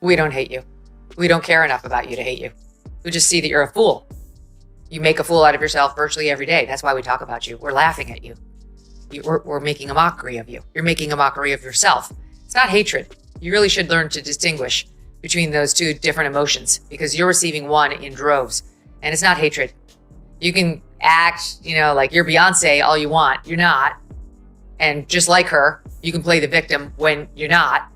We don't hate you. We don't care enough about you to hate you. We just see that you're a fool. You make a fool out of yourself virtually every day. That's why we talk about you. We're laughing at you. We're making a mockery of you. You're making a mockery of yourself. It's not hatred. You really should learn to distinguish between those two different emotions, because you're receiving one in droves, and it's not hatred. You can act, like you're Beyonce all you want. You're not. And just like her, you can play the victim when you're not.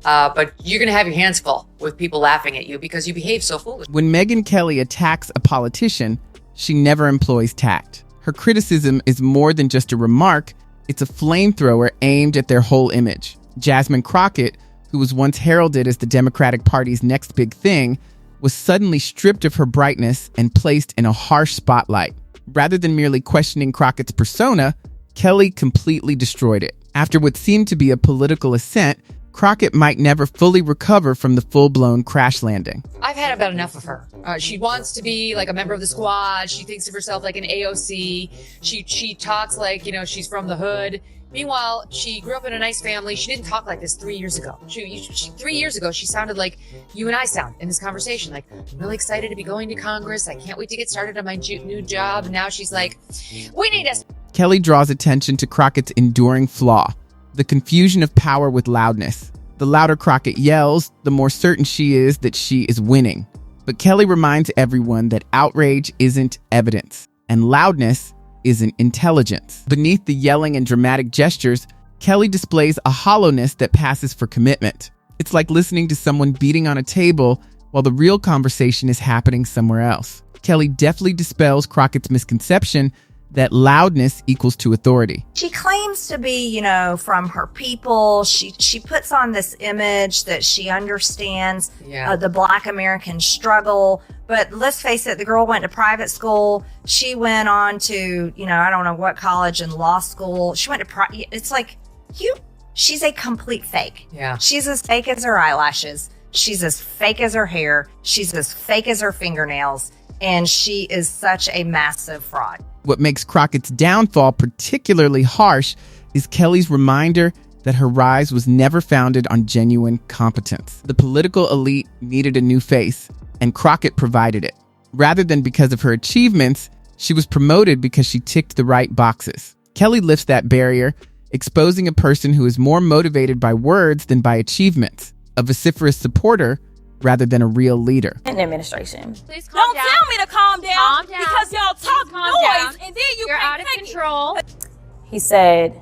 But you're going to have your hands full with people laughing at you because you behave so foolishly. When Megyn Kelly attacks a politician, she never employs tact. Her criticism is more than just a remark. It's a flamethrower aimed at their whole image. Jasmine Crockett, who was once heralded as the Democratic Party's next big thing, was suddenly stripped of her brightness and placed in a harsh spotlight. Rather than merely questioning Crockett's persona, Kelly completely destroyed it. After what seemed to be a political ascent, Crockett might never fully recover from the full-blown crash landing. I've had about enough of her. She wants to be like a member of the squad. She thinks of herself like an AOC. She talks like, she's from the hood. Meanwhile, she grew up in a nice family. She didn't talk like this 3 years ago. 3 years ago, she sounded like you and I sound in this conversation. Like, I'm really excited to be going to Congress. I can't wait to get started on my new job. And now she's like, we need us. Kelly draws attention to Crockett's enduring flaw, the confusion of power with loudness. The louder Crockett yells, the more certain she is that she is winning. But Kelly reminds everyone that outrage isn't evidence, and loudness isn't intelligence. Beneath the yelling and dramatic gestures, Kelly displays a hollowness that passes for commitment. It's like listening to someone beating on a table while the real conversation is happening somewhere else. Kelly deftly dispels Crockett's misconception that loudness equals to authority. She claims to be, from her people. She puts on this image that she understands the Black American struggle. But let's face it, the girl went to private school. She went on to, I don't know what college and law school. She went to it's like, she's a complete fake. Yeah. She's as fake as her eyelashes. She's as fake as her hair. She's as fake as her fingernails. And she is such a massive fraud. What makes Crockett's downfall particularly harsh is Kelly's reminder that her rise was never founded on genuine competence. The political elite needed a new face, and Crockett provided it. Rather than because of her achievements, she was promoted because she ticked the right boxes. Kelly lifts that barrier, exposing a person who is more motivated by words than by achievements, a vociferous supporter rather than a real leader. In the administration. Please calm Don't down. tell me to calm down, Calm down. because y'all talk calm noise down. and then You're out of control. He said,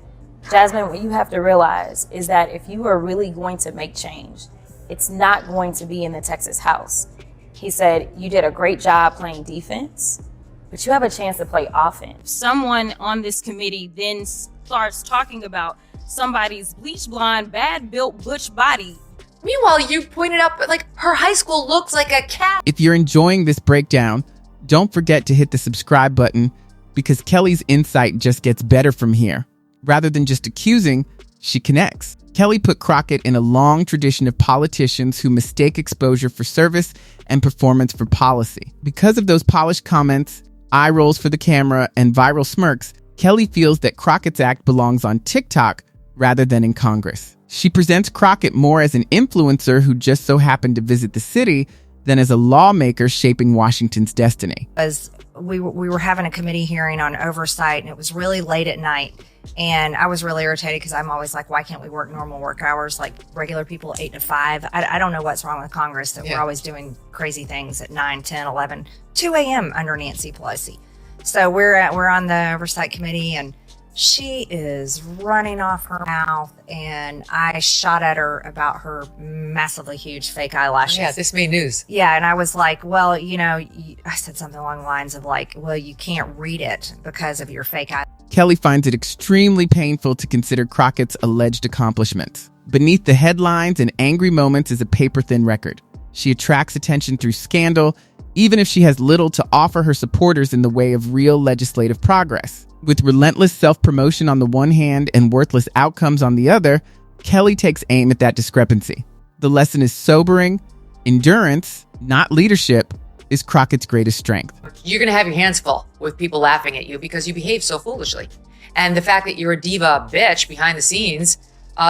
Jasmine, what you have to realize is that if you are really going to make change, it's not going to be in the Texas House. He said, you did a great job playing defense, but you have a chance to play offense. Someone on this committee then starts talking about somebody's bleach blonde, bad built butch body. Meanwhile, you pointed out, like, her high school looks like a cat. If you're enjoying this breakdown, don't forget to hit the subscribe button, because Kelly's insight just gets better from here. Rather than just accusing, she connects. Kelly put Crockett in a long tradition of politicians who mistake exposure for service and performance for policy. Because of those polished comments, eye rolls for the camera, and viral smirks, Kelly feels that Crockett's act belongs on TikTok rather than in Congress. She presents Crockett more as an influencer who just so happened to visit the city than as a lawmaker shaping Washington's destiny. As we were having a committee hearing on oversight, and it was really late at night, and I was really irritated because I'm always like, why can't we work normal work hours like regular people, 8 to 5? I don't know what's wrong with Congress that we're always doing crazy things at 9, 10, 11, 2 a.m. under Nancy Pelosi. So we're on the oversight committee, and she is running off her mouth, and I shot at her about her massively huge fake eyelashes. Yeah, this made news. Yeah, and I was like, well, I said something along the lines of like, well, you can't read it because of your fake eye. Kelly finds it extremely painful to consider Crockett's alleged accomplishments. Beneath the headlines and angry moments is a paper-thin record. She attracts attention through scandal, even if she has little to offer her supporters in the way of real legislative progress. With relentless self-promotion on the one hand and worthless outcomes on the other, Kelly takes aim at that discrepancy. The lesson is sobering. Endurance, not leadership, is Crockett's greatest strength. You're going to have your hands full with people laughing at you because you behave so foolishly. And the fact that you're a diva bitch behind the scenes,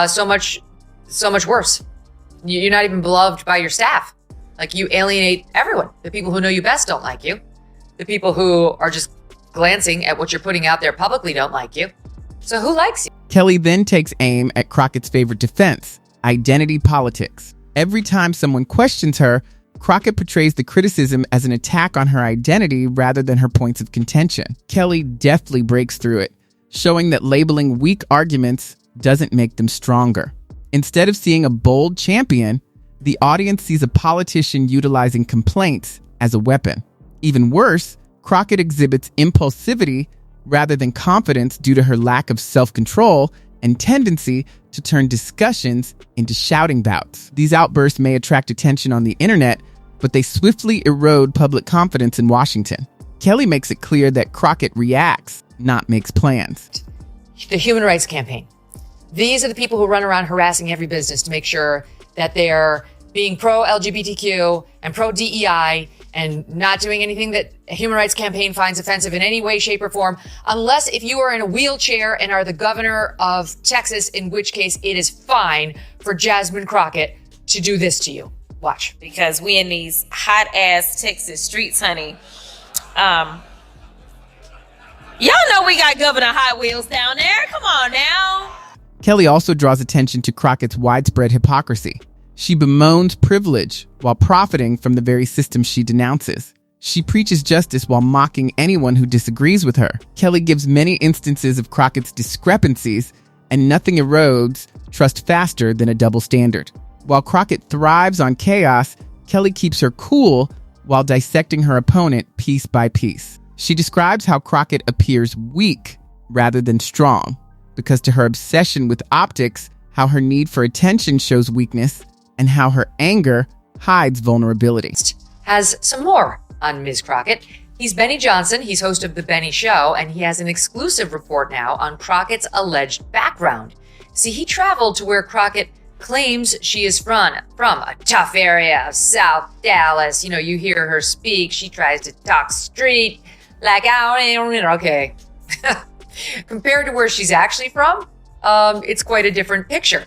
so much worse. You're not even beloved by your staff. Like, you alienate everyone. The people who know you best don't like you. The people who are just glancing at what you're putting out there publicly don't like you. So who likes you? Kelly then takes aim at Crockett's favorite defense, identity politics. Every time someone questions her, Crockett portrays the criticism as an attack on her identity rather than her points of contention. Kelly deftly breaks through it, showing that labeling weak arguments doesn't make them stronger. Instead of seeing a bold champion, the audience sees a politician utilizing complaints as a weapon. Even worse, Crockett exhibits impulsivity rather than confidence due to her lack of self-control and tendency to turn discussions into shouting bouts. These outbursts may attract attention on the internet, but they swiftly erode public confidence in Washington. Kelly makes it clear that Crockett reacts, not makes plans. The Human Rights Campaign. These are the people who run around harassing every business to make sure that they're being pro-LGBTQ and pro-DEI and not doing anything that a Human Rights Campaign finds offensive in any way, shape, or form, unless if you are in a wheelchair and are the governor of Texas, in which case it is fine for Jasmine Crockett to do this to you. Watch. Because we in these hot-ass Texas streets, honey. Y'all know we got Governor Hot Wheels down there. Come on now. Kelly also draws attention to Crockett's widespread hypocrisy. She bemoans privilege while profiting from the very system she denounces. She preaches justice while mocking anyone who disagrees with her. Kelly gives many instances of Crockett's discrepancies, and nothing erodes trust faster than a double standard. While Crockett thrives on chaos, Kelly keeps her cool while dissecting her opponent piece by piece. She describes how Crockett appears weak rather than strong, because to her obsession with optics, how her need for attention shows weakness, and how her anger hides vulnerability. Has some more on Ms. Crockett. He's Benny Johnson. He's host of The Benny Show, and he has an exclusive report now on Crockett's alleged background. See, he traveled to where Crockett claims she is from a tough area of South Dallas. You know, you hear her speak. She tries to talk street like, okay. Compared to where she's actually from, it's quite a different picture.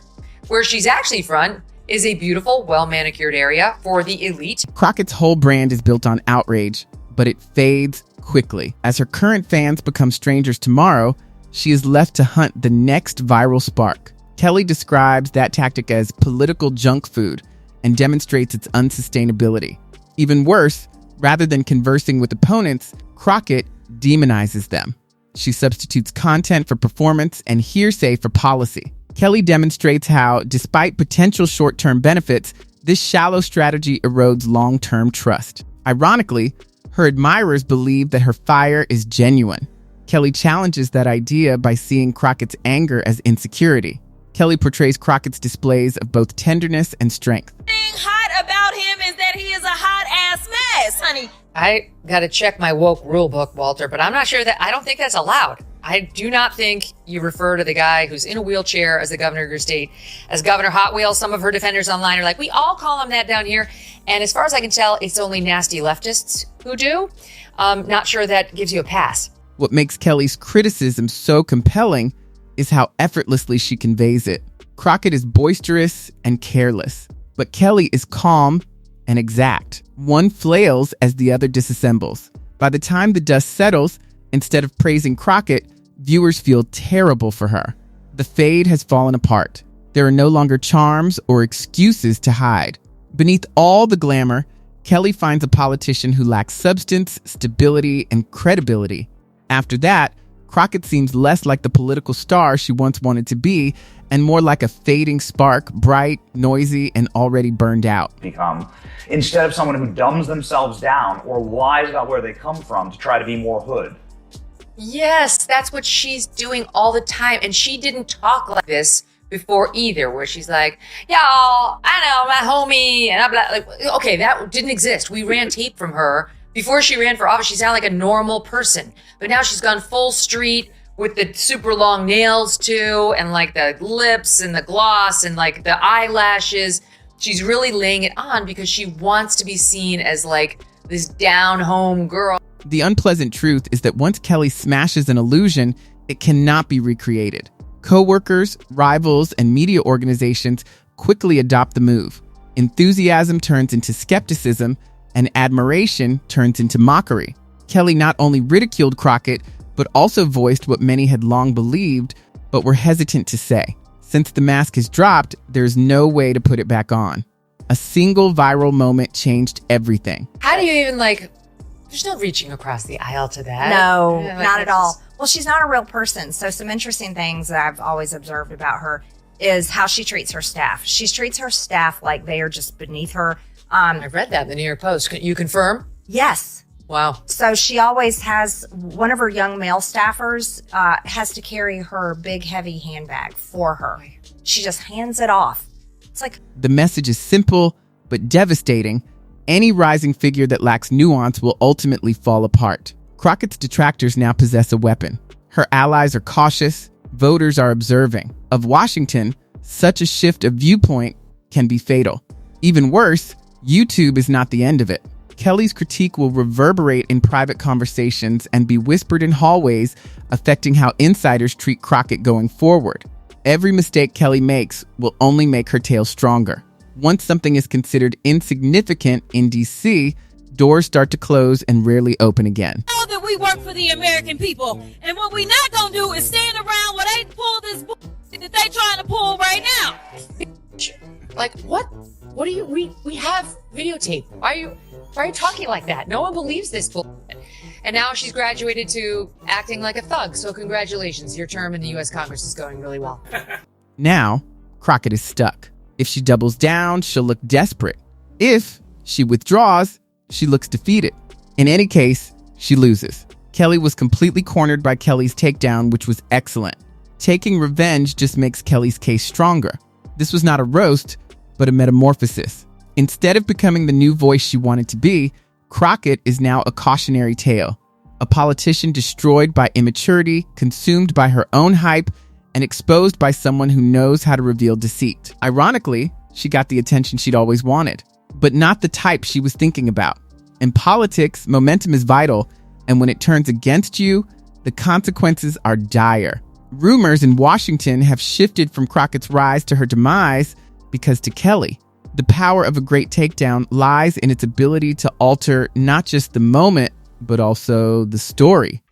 Where she's actually from is a beautiful, well-manicured area for the elite. Crockett's whole brand is built on outrage, but it fades quickly. As her current fans become strangers tomorrow, she is left to hunt the next viral spark. Kelly describes that tactic as political junk food and demonstrates its unsustainability. Even worse, rather than conversing with opponents, Crockett demonizes them. She substitutes content for performance and hearsay for policy. Kelly demonstrates how, despite potential short-term benefits, this shallow strategy erodes long-term trust. Ironically, her admirers believe that her fire is genuine. Kelly challenges that idea by seeing Crockett's anger as insecurity. Kelly portrays Crockett's displays of both tenderness and strength. The thing hot about him is that he is a hot-ass mess, honey. I gotta check my woke rule book, Walter, but I'm not sure I don't think that's allowed. I do not think you refer to the guy who's in a wheelchair as the governor of your state as Governor Hot Wheels. Some of her defenders online are like, we all call him that down here. And as far as I can tell, it's only nasty leftists who do. Not sure that gives you a pass. What makes Kelly's criticism so compelling is how effortlessly she conveys it. Crockett is boisterous and careless, but Kelly is calm and exact. One flails as the other disassembles. By the time the dust settles, instead of praising Crockett, viewers feel terrible for her. The fade has fallen apart. There are no longer charms or excuses to hide. Beneath all the glamour, Kelly finds a politician who lacks substance, stability, and credibility. After that, Crockett seems less like the political star she once wanted to be and more like a fading spark, bright, noisy, and already burned out. Instead of someone who dumbs themselves down or lies about where they come from to try to be more hood. Yes, that's what she's doing all the time. And she didn't talk like this before either, where she's like, y'all, I know, my homie, and I'm like, okay, that didn't exist. We ran tape from her. Before she ran for office, she sounded like a normal person. But now she's gone full street with the super long nails too, and like the lips and the gloss and like the eyelashes. She's really laying it on because she wants to be seen as like this down-home girl. The unpleasant truth is that once Kelly smashes an illusion, it cannot be recreated. Co-workers, rivals, and media organizations quickly adopt the move. Enthusiasm turns into skepticism, and admiration turns into mockery. Kelly not only ridiculed Crockett, but also voiced what many had long believed, but were hesitant to say. Since the mask has dropped, there's no way to put it back on. A single viral moment changed everything. How do you even there's no reaching across the aisle to that. No, Yeah, not at all. just- Well, she's not a real person. So some interesting things that I've always observed about her is how she treats her staff. She treats her staff like they are just beneath her. I read that in the New York Post. Can you confirm? Yes. Wow. So she always has one of her young male staffers has to carry her big, heavy handbag for her. She just hands it off. It's like, The message is simple, but devastating. Any rising figure that lacks nuance will ultimately fall apart. Crockett's detractors now possess a weapon. Her allies are cautious. Voters are observing. Of Washington, such a shift of viewpoint can be fatal. Even worse, YouTube is not the end of it. Kelly's critique will reverberate in private conversations and be whispered in hallways, affecting how insiders treat Crockett going forward. Every mistake Kelly makes will only make her tale stronger. Once something is considered insignificant in DC, doors start to close and rarely open again. Know that we work for the American people, and what we not gonna do is stand around while they pull this that they trying to pull right now. What? What do you? We have videotape. Why are you talking like that? No one believes this bullshit. And now she's graduated to acting like a thug. So congratulations, your term in the U.S. Congress is going really well. Now, Crockett is stuck. If she doubles down, she'll look desperate. If she withdraws, she looks defeated. In any case, she loses. Kelly was completely cornered by Kelly's takedown, which was excellent. Taking revenge just makes Kelly's case stronger. This was not a roast, but a metamorphosis. Instead of becoming the new voice she wanted to be, Crockett is now a cautionary tale. A politician destroyed by immaturity, consumed by her own hype, and exposed by someone who knows how to reveal deceit. Ironically, she got the attention she'd always wanted, but not the type she was thinking about. In politics, momentum is vital, and when it turns against you, the consequences are dire. Rumors in Washington have shifted from Crockett's rise to her demise because to Kelly, the power of a great takedown lies in its ability to alter not just the moment, but also the story.